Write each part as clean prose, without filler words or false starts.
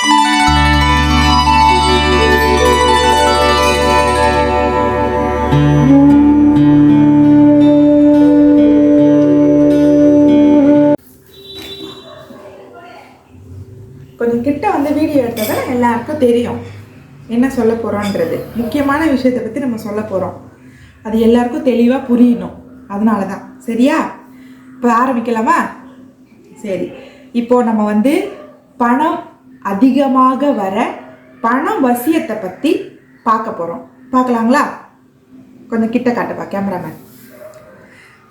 கொஞ்சம் கிட்ட வந்து வீடியோ எடுத்ததால் எல்லாருக்கும் தெரியும் என்ன சொல்ல போகிறோன்றது. முக்கியமான விஷயத்தை பற்றி நம்ம சொல்ல போகிறோம். அது எல்லாருக்கும் தெளிவாக புரியணும். அதனால தான். சரியா? இப்போ ஆரம்பிக்கலாமா? சரி. இப்போது நம்ம வந்து பணம் அதிகமாக வர பண வசியத்தை பற்றி பார்க்க போகிறோம். பார்க்கலாங்களா? கொஞ்சம் கிட்ட காட்டுப்பா கேமராமேன்.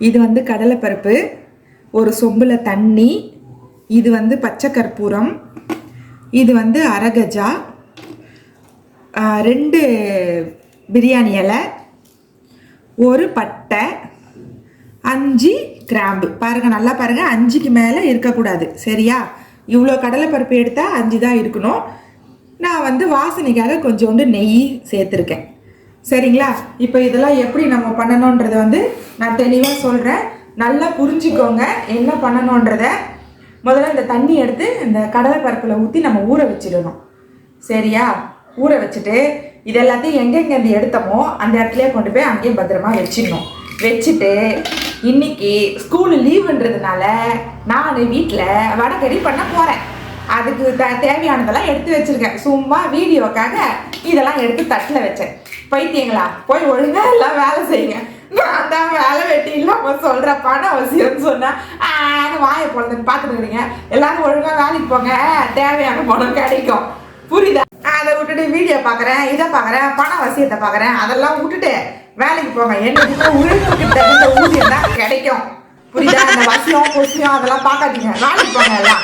இது வந்து கடலைப்பருப்பு, ஒரு சொம்பில் தண்ணி, இது வந்து பச்சை கற்பூரம், இது வந்து அரகஜா, 2 பிரியாணி இலை, ஒரு பட்டை, 5 கிராம்பு. பாருங்கள், நல்லா பாருங்கள், 5க்கு மேலே இருக்கக்கூடாது. சரியா? இவ்வளோ கடலைப்பருப்பு எடுத்தால் 5 தான் இருக்கணும். நான் வந்து வாசனைக்காக கொஞ்சோண்டு நெய் சேர்த்துருக்கேன். சரிங்களா? இப்போ இதெல்லாம் எப்படி நம்ம பண்ணணுன்றதை வந்து நான் தெளிவாக சொல்கிறேன். நல்லா புரிஞ்சுக்கோங்க என்ன பண்ணணுன்றதை. முதல்ல இந்த தண்ணி எடுத்து இந்த கடலைப்பருப்பில் ஊற்றி நம்ம ஊற வச்சிடணும். சரியா? ஊற வச்சுட்டு இது எல்லாத்தையும் எங்கெங்கேருந்து எடுத்தோமோ அந்த இடத்துலையே கொண்டு போய் அங்கேயே பத்திரமா வச்சிடணும். வச்சுட்டு இன்னைக்கு ஸ்கூலு லீவுன்றதுனால நான் வீட்டில் வடகறி பண்ண போகிறேன். அதுக்கு தேவையானதெல்லாம் எடுத்து வச்சுருக்கேன். சும்மா வீடியோக்காக இதெல்லாம் எடுத்து தட்டில் வச்சேன். பைத்தியங்களா, போய் ஒழுங்காக எல்லாம் வேலை செய்யுங்க. நான் தான் வேலை வெட்டி இல்லாமல் சொல்கிற பணம் அவசியம்னு சொன்னால் வாயை போலதுன்னு பார்த்துருக்குறீங்க. எல்லாரும் ஒழுங்காக வேலைக்கு போங்க, தேவையான பணம் கிடைக்கும். புரியுதா? அதை விட்டுட்டு வீடியோ பார்க்குறேன், இதை பார்க்குறேன், பண அவசியத்தை பார்க்குறேன், அதெல்லாம் விட்டுட்டு வேலைக்கு போங்க. என்னைக்கு உழைப்புக்கு தகுந்த ஊதியம் தான் கிடைக்கும். புரியுதா? இந்த வசியம் பொசியம் அதெல்லாம் பார்க்காதீங்க. வேலைக்கு போங்க எல்லாம்.